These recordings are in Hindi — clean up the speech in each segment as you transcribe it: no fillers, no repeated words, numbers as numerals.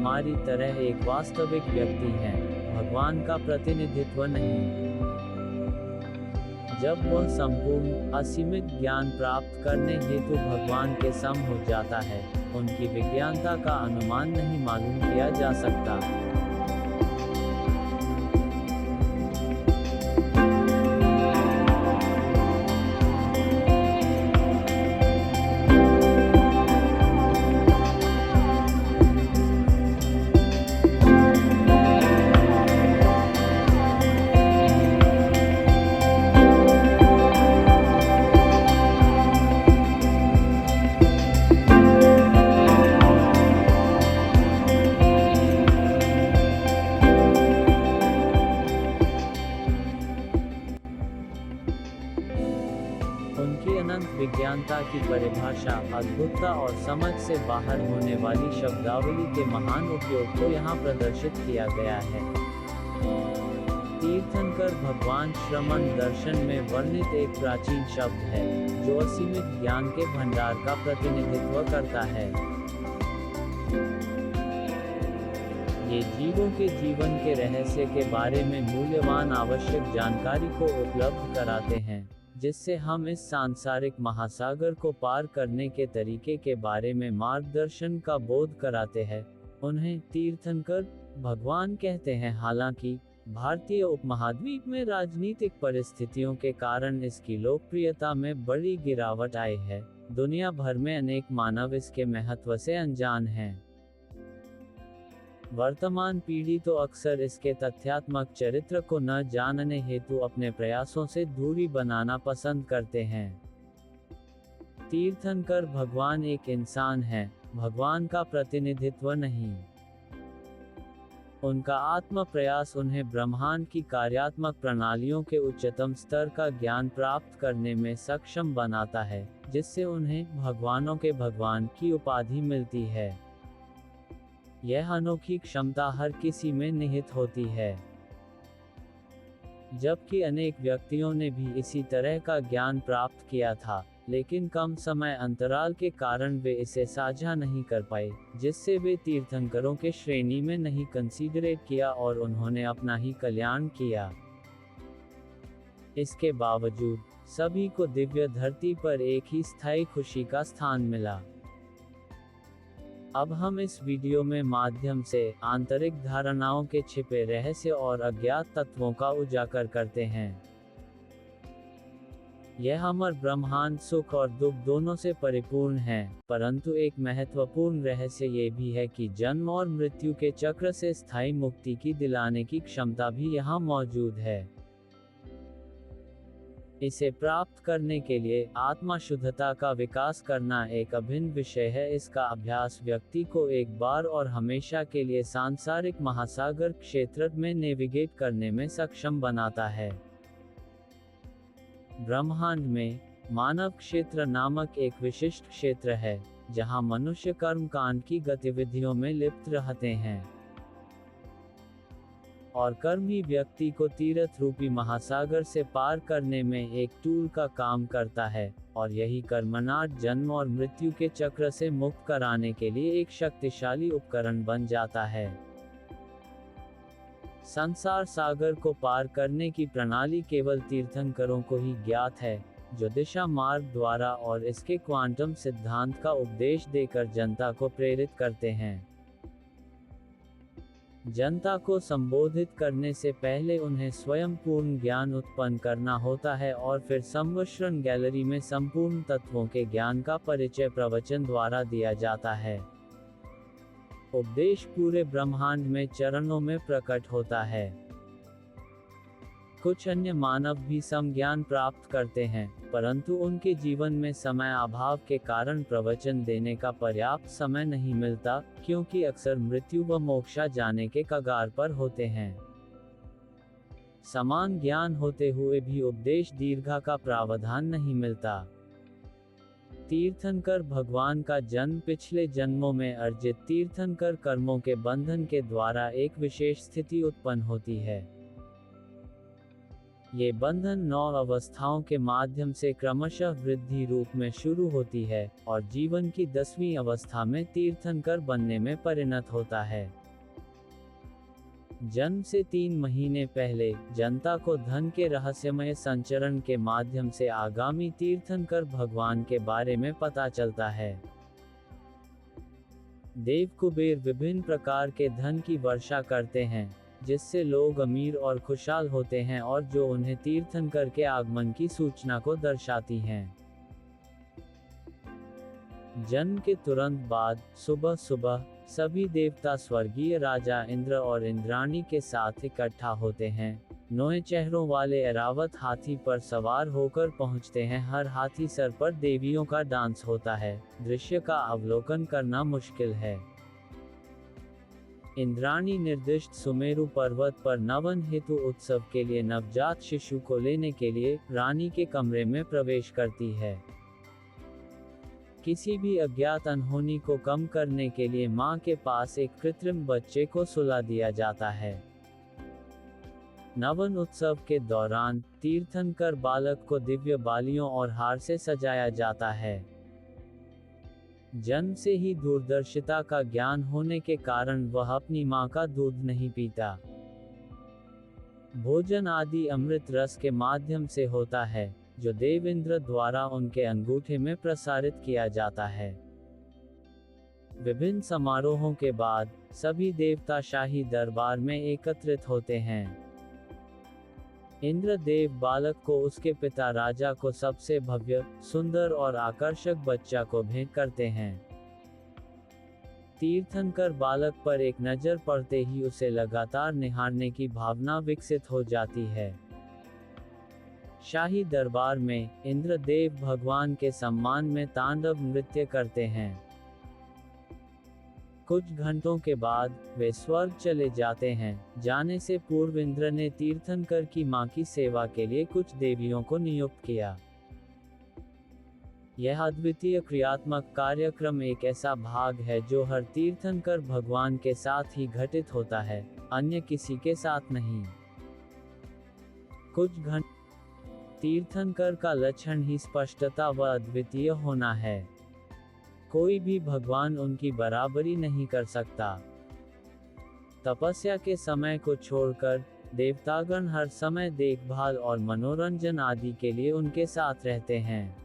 हमारी तरह एक वास्तविक व्यक्ति हैं, भगवान का प्रतिनिधित्व नहीं। जब वह संपूर्ण असीमित ज्ञान प्राप्त करने हेतु भगवान के सम हो जाता है, उनकी विज्ञानता का अनुमान नहीं मालूम किया जा सकता। उनकी अनंत विज्ञानता की परिभाषा, अद्भुतता और समझ से बाहर होने वाली शब्दावली के महान उपयोग को यहाँ प्रदर्शित किया गया है। तीर्थंकर भगवान श्रमण दर्शन में वर्णित एक प्राचीन शब्द है, जो असीमित ज्ञान के भंडार का प्रतिनिधित्व करता है। ये जीवों के जीवन के रहस्य के बारे में मूल्यवान आवश्यक जानकारी को उपलब्ध कराते हैं, जिससे हम इस सांसारिक महासागर को पार करने के तरीके के बारे में मार्गदर्शन का बोध कराते हैं। उन्हें तीर्थंकर भगवान कहते हैं। हालांकि भारतीय उपमहाद्वीप में राजनीतिक परिस्थितियों के कारण इसकी लोकप्रियता में बड़ी गिरावट आई है, दुनिया भर में अनेक मानव इसके महत्व से अनजान हैं। वर्तमान पीढ़ी तो अक्सर इसके तथ्यात्मक चरित्र को न जानने हेतु अपने प्रयासों से दूरी बनाना पसंद करते हैं। तीर्थंकर भगवान एक इंसान है, भगवान का प्रतिनिधित्व नहीं। उनका आत्म प्रयास उन्हें ब्रह्मांड की कार्यात्मक प्रणालियों के उच्चतम स्तर का ज्ञान प्राप्त करने में सक्षम बनाता है, जिससे उन्हें भगवानों के भगवान की उपाधि मिलती है। यह अनोखी क्षमता हर किसी में निहित होती है। जबकि अनेक व्यक्तियों ने भी इसी तरह का ज्ञान प्राप्त किया था, लेकिन कम समय अंतराल के कारण वे इसे साझा नहीं कर पाए, जिससे वे तीर्थंकरों के श्रेणी में नहीं कंसीडरेट किया और उन्होंने अपना ही कल्याण किया। इसके बावजूद सभी को दिव्य धरती पर एक ही स्थायी खुशी का स्थान मिला। अब हम इस वीडियो में माध्यम से आंतरिक धारणाओं के छिपे रहस्य और अज्ञात तत्वों का उजागर करते हैं। यह अमर ब्रह्मांड सुख और दुख दोनों से परिपूर्ण है, परंतु एक महत्वपूर्ण रहस्य ये भी है कि जन्म और मृत्यु के चक्र से स्थायी मुक्ति की दिलाने की क्षमता भी यहाँ मौजूद है। इसे प्राप्त करने के लिए आत्मा शुद्धता का विकास करना एक अभिन्न विषय है। इसका अभ्यास व्यक्ति को एक बार और हमेशा के लिए सांसारिक महासागर क्षेत्र में नेविगेट करने में सक्षम बनाता है। ब्रह्मांड में मानव क्षेत्र नामक एक विशिष्ट क्षेत्र है, जहां मनुष्य कर्मकांड की गतिविधियों में लिप्त रहते हैं, और कर्म ही व्यक्ति को तीर्थ रूपी महासागर से पार करने में एक टूल का काम करता है, और यही कर्मनाट जन्म और मृत्यु के चक्र से मुक्त कराने के लिए एक शक्तिशाली उपकरण बन जाता है। संसार सागर को पार करने की प्रणाली केवल तीर्थंकरों को ही ज्ञात है, जो दिशा मार्ग द्वारा और इसके क्वांटम सिद्धांत का उपदेश देकर जनता को प्रेरित करते हैं। जनता को संबोधित करने से पहले उन्हें स्वयं पूर्ण ज्ञान उत्पन्न करना होता है और फिर संवत्सरण गैलरी में संपूर्ण तत्वों के ज्ञान का परिचय प्रवचन द्वारा दिया जाता है। उपदेश पूरे ब्रह्मांड में चरणों में प्रकट होता है। कुछ अन्य मानव भी समज्ञान प्राप्त करते हैं, परंतु उनके जीवन में समय अभाव के कारण प्रवचन देने का पर्याप्त समय नहीं मिलता, क्योंकि अक्सर मृत्यु व मोक्ष जाने के कगार पर होते हैं। समान ज्ञान होते हुए भी उपदेश दीर्घा का प्रावधान नहीं मिलता। तीर्थंकर भगवान का जन्म पिछले जन्मों में अर्जित तीर्थंकर कर्मों के बंधन के द्वारा एक विशेष स्थिति उत्पन्न होती है। ये बंधन 9 अवस्थाओं के माध्यम से क्रमशः वृद्धि रूप में शुरू होती है और जीवन की 10वीं अवस्था में तीर्थंकर बनने में परिणत होता है। जन्म से 3 महीने पहले जनता को धन के रहस्यमय संचरण के माध्यम से आगामी तीर्थंकर भगवान के बारे में पता चलता है। देव कुबेर विभिन्न प्रकार के धन की वर्षा करते हैं, जिससे लोग अमीर और खुशहाल होते हैं और जो उन्हें तीर्थंकर के आगमन की सूचना को दर्शाती हैं। जन्म के तुरंत बाद सुबह सुबह सभी देवता स्वर्गीय राजा इंद्र और इंद्राणी के साथ इकट्ठा होते हैं। 9 चेहरों वाले ऐरावत हाथी पर सवार होकर पहुंचते हैं। हर हाथी सर पर देवियों का डांस होता है। दृश्य का अवलोकन करना मुश्किल है। इंद्राणी निर्दिष्ट सुमेरु पर्वत पर नवन हेतु उत्सव के लिए नवजात शिशु को लेने के लिए रानी के कमरे में प्रवेश करती है। किसी भी अज्ञात अनहोनी को कम करने के लिए मां के पास एक कृत्रिम बच्चे को सुला दिया जाता है। नवन उत्सव के दौरान तीर्थंकर बालक को दिव्य बालियों और हार से सजाया जाता है। जन्म से ही दूरदर्शिता का ज्ञान होने के कारण वह अपनी मां का दूध नहीं पीता। भोजन आदि अमृत रस के माध्यम से होता है, जो देव इंद्र द्वारा उनके अंगूठे में प्रसारित किया जाता है। विभिन्न समारोहों के बाद सभी देवता शाही दरबार में एकत्रित होते हैं। इंद्रदेव बालक को उसके पिता राजा को सबसे भव्य, सुंदर और आकर्षक बच्चा को भेंट करते हैं। तीर्थंकर बालक पर एक नजर पड़ते ही उसे लगातार निहारने की भावना विकसित हो जाती है। शाही दरबार में इंद्रदेव भगवान के सम्मान में तांडव नृत्य करते हैं। कुछ घंटों के बाद वे स्वर्ग चले जाते हैं। जाने से पूर्व इंद्र ने तीर्थंकर की मां की सेवा के लिए कुछ देवियों को नियुक्त किया। यह अद्वितीय क्रियात्मक कार्यक्रम एक ऐसा भाग है जो हर तीर्थंकर भगवान के साथ ही घटित होता है, अन्य किसी के साथ नहीं। कुछ घंटे तीर्थंकर का लक्षण ही स्पष्टता व अद्वितीय होना है। कोई भी भगवान उनकी बराबरी नहीं कर सकता। तपस्या के समय को छोड़कर देवतागण हर समय देखभाल और मनोरंजन आदि के लिए उनके साथ रहते हैं।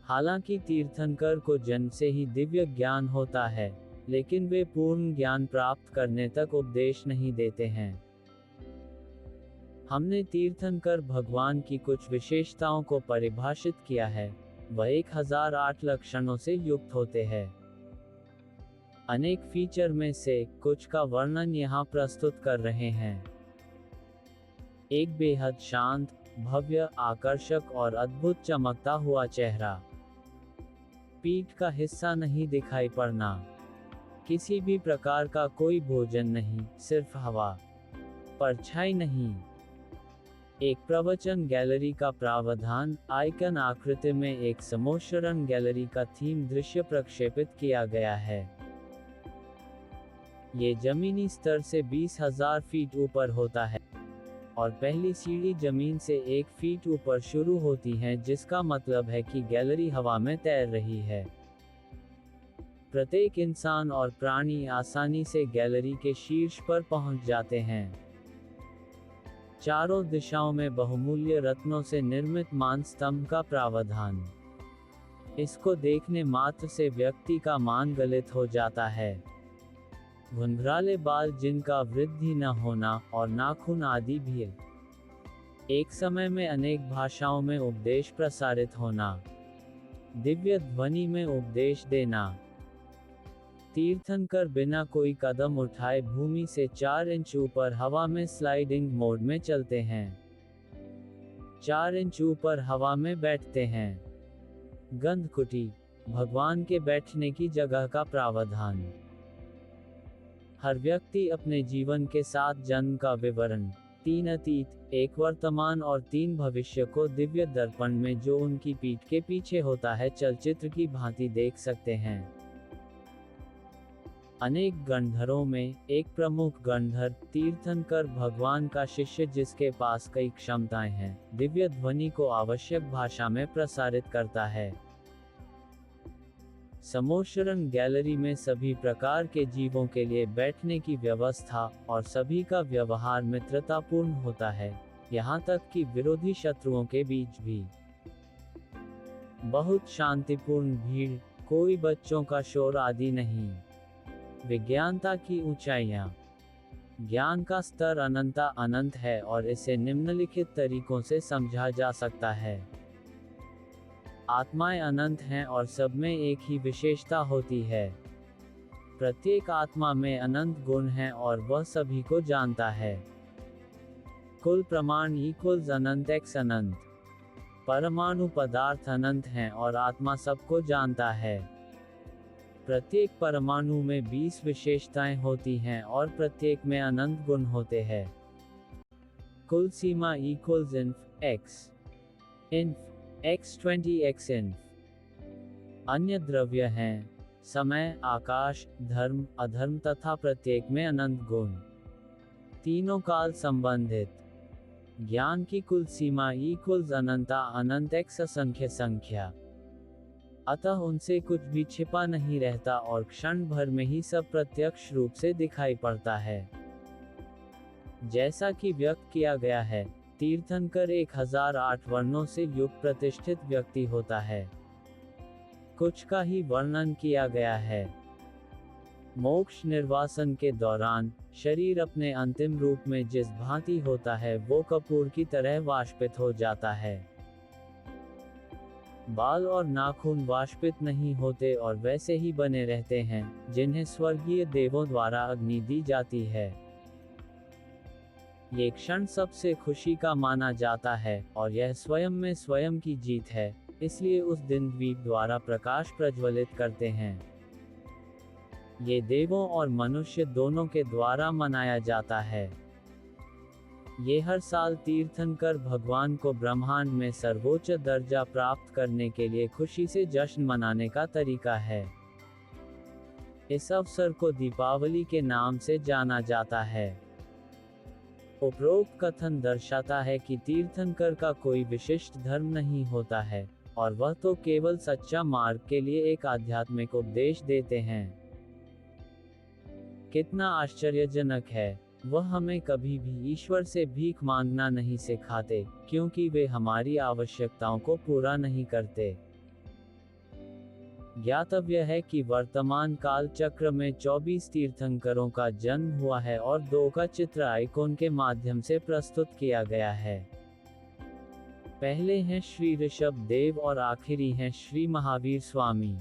हालांकि तीर्थंकर को जन्म से ही दिव्य ज्ञान होता है, लेकिन वे पूर्ण ज्ञान प्राप्त करने तक उपदेश नहीं देते हैं। हमने तीर्थंकर भगवान की कुछ विशेषताओं को परिभाषित किया है। वह 1008 लक्षणों से युक्त होते हैं। अनेक फीचर में से कुछ का वर्णन यहाँ प्रस्तुत कर रहे हैं। एक बेहद शांत, भव्य, आकर्षक और अद्भुत चमकता हुआ चेहरा। पीठ का हिस्सा नहीं दिखाई पड़ना। किसी भी प्रकार का कोई भोजन नहीं, सिर्फ हवा। परछाई नहीं। एक प्रवचन गैलरी का प्रावधान। आइकन आकृति में एक समोच्चरण गैलरी का थीम दृश्य प्रक्षेपित किया गया है। ये जमीनी स्तर से 20,000 फीट ऊपर होता है और पहली सीढ़ी जमीन से 1 फीट ऊपर शुरू होती है, जिसका मतलब है कि गैलरी हवा में तैर रही है। प्रत्येक इंसान और प्राणी आसानी से गैलरी के शीर्ष पर पहुंच जाते हैं। चारों दिशाओं में बहुमूल्य रत्नों से निर्मित मान स्तंभ का प्रावधान। इसको देखने मात्र से व्यक्ति का मान गलित हो जाता है। घुंघराले बाल जिनका वृद्धि न होना और नाखून आदि भी। एक समय में अनेक भाषाओं में उपदेश प्रसारित होना। दिव्य ध्वनि में उपदेश देना। तीर्थंकर बिना कोई कदम उठाए भूमि से 4 इंच ऊपर हवा में स्लाइडिंग मोड में चलते हैं। 4 इंच ऊपर हवा में बैठते हैं। गंधकुटी, भगवान के बैठने की जगह का प्रावधान। हर व्यक्ति अपने जीवन के 7 जन्म का विवरण, 3 अतीत, 1 वर्तमान और 3 भविष्य को दिव्य दर्पण में जो उनकी पीठ के पीछे होता है चलचित्र की भांति देख सकते हैं। अनेक गणधरों में एक प्रमुख गणधर तीर्थंकर भगवान का शिष्य जिसके पास कई क्षमताएं हैं, दिव्य ध्वनि को आवश्यक भाषा में प्रसारित करता है। समोशरण गैलरी में सभी प्रकार के जीवों के लिए बैठने की व्यवस्था और सभी का व्यवहार मित्रतापूर्ण होता है, यहाँ तक कि विरोधी शत्रुओं के बीच भी। बहुत शांतिपूर्ण भीड़, कोई बच्चों का शोर आदि नहीं। विज्ञानता की ऊंचाइयां। ज्ञान का स्तर अनंत है और इसे निम्नलिखित तरीकों से समझा जा सकता है। आत्माएं अनंत हैं और सब में एक ही विशेषता होती है। प्रत्येक आत्मा में अनंत गुण हैं और वह सभी को जानता है। कुल प्रमाण इक्वल्स अनंत x अनंत। परमाणु पदार्थ अनंत हैं और आत्मा सबको जानता है। प्रत्येक परमाणु में 20 विशेषताएं होती हैं और प्रत्येक में अनंत गुण होते हैं। कुल सीमा इक्वल्स इन्फ x 20x इन्फ। अन्य द्रव्य हैं समय, आकाश, धर्म, अधर्म तथा प्रत्येक में अनंत गुण। तीनों काल संबंधित। ज्ञान की कुल सीमा इक्वल्स अनंता अनंत x असंख्य संख्या। अतः उनसे कुछ भी छिपा नहीं रहता और क्षण भर में ही सब प्रत्यक्ष रूप से दिखाई पड़ता है। जैसा कि व्यक्त किया गया है, तीर्थंकर 1008 वर्णों से युक्त प्रतिष्ठित व्यक्ति होता है। कुछ का ही वर्णन किया गया है। मोक्ष निर्वासन के दौरान शरीर अपने अंतिम रूप में जिस भांति होता है वो कपूर की तरह वाष्पित हो जाता है। बाल और नाखून वाष्पित नहीं होते और वैसे ही बने रहते हैं, जिन्हें स्वर्गीय देवों द्वारा अग्नि दी जाती है। ये क्षण सबसे खुशी का माना जाता है और यह स्वयं में स्वयं की जीत है, इसलिए उस दिन द्वीप द्वारा प्रकाश प्रज्वलित करते हैं। ये देवों और मनुष्य दोनों के द्वारा मनाया जाता है। ये हर साल तीर्थंकर भगवान को ब्रह्मांड में सर्वोच्च दर्जा प्राप्त करने के लिए खुशी से जश्न मनाने का तरीका है। इस अवसर को दीपावली के नाम से जाना जाता है। उपरोक्त कथन दर्शाता है कि तीर्थंकर का कोई विशिष्ट धर्म नहीं होता है और वह तो केवल सच्चा मार्ग के लिए एक आध्यात्मिक उपदेश देते हैं। कितना आश्चर्यजनक है, वह हमें कभी भी ईश्वर से भीख मांगना नहीं सिखाते, क्योंकि वे हमारी आवश्यकताओं को पूरा नहीं करते। ज्ञातव्य है कि वर्तमान काल चक्र में 24 तीर्थंकरों का जन्म हुआ है और 2 का चित्र आइकॉन के माध्यम से प्रस्तुत किया गया है। पहले हैं श्री ऋषभ देव और आखिरी हैं श्री महावीर स्वामी।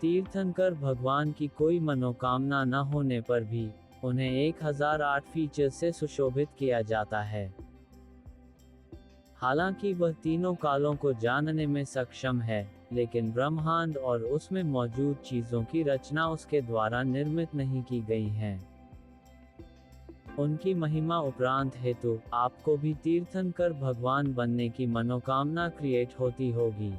तीर्थंकर भगवान की कोई मनोकामना न होने पर भी उन्हें 1008 फीचर्स से सुशोभित किया जाता है। हालांकि वह तीनों कालों को जानने में सक्षम है, लेकिन ब्रह्मांड और उसमें मौजूद चीजों की रचना उसके द्वारा निर्मित नहीं की गई हैं। उनकी महिमा उपरांत हेतु आपको भी तीर्थंकर भगवान बनने की मनोकामना क्रिएट होती होगी।